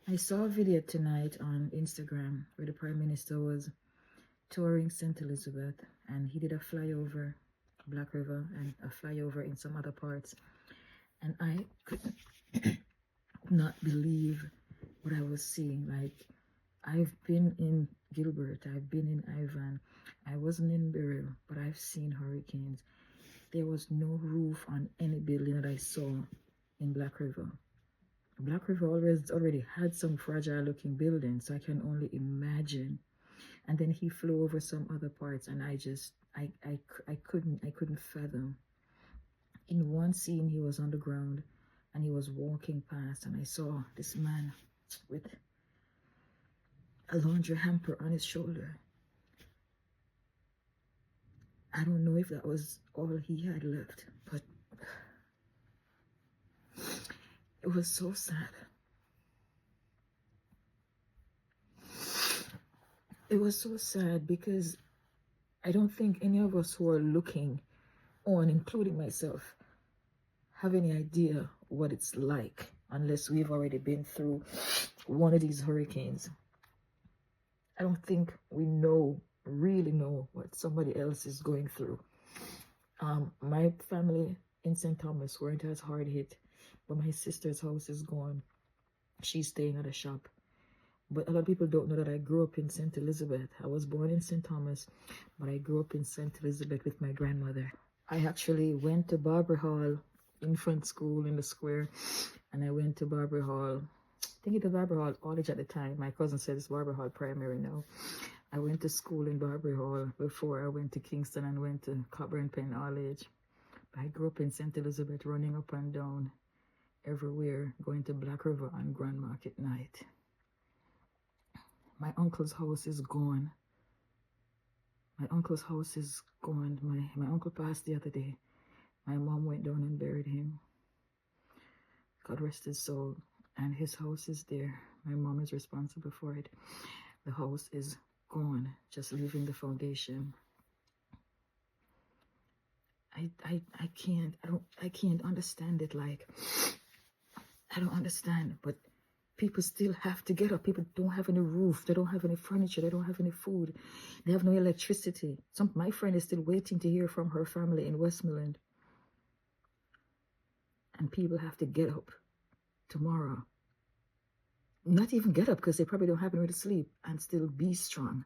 I saw a video tonight on Instagram where the Prime Minister was touring St. Elizabeth and he did a flyover Black River and a flyover in some other parts. And I could not believe what I was seeing. Like, I've been in Gilbert, I've been in Ivan, I wasn't in Beryl, but I've seen hurricanes. There was no roof on any building that I saw in Black River. Black River already had some fragile looking buildings, so I can only imagine. And then he flew over some other parts, and I couldn't fathom. In one scene, he was on the ground, and he was walking past, and I saw this man with a laundry hamper on his shoulder. I don't know if that was all he had left, but it was so sad. It was so sad because I don't think any of us who are looking on, including myself, have any idea what it's like unless we've already been through one of these hurricanes. I don't think we really know what somebody else is going through. My family in St. Thomas weren't as hard hit, but my sister's house is gone. She's staying at a shop. But a lot of people don't know that I grew up in St. Elizabeth. I was born in St. Thomas, but I grew up in St. Elizabeth with my grandmother. I actually went to Barbara Hall infant school in the square, and I went to Barbara Hall. I think it was Barbara Hall College at the time. My cousin said it's Barbara Hall Primary now. I went to school in Barbara Hall before I went to Kingston and went to Coburn Penn College. I grew up in St. Elizabeth, running up and down everywhere, going to Black River on Grand Market night. My uncle's house is gone. My uncle's house is gone. My uncle passed the other day. My mom went down and buried him. God rest his soul. And his house is there. My mom is responsible for it. The house is gone, just leaving the foundation. I can't understand it. Like, I don't understand, but people still have to get up. People don't have any roof. They don't have any furniture. They don't have any food. They have no electricity. My friend is still waiting to hear from her family in Westmoreland. And people have to get up tomorrow. Not even get up, because they probably don't have anywhere to sleep, and still be strong.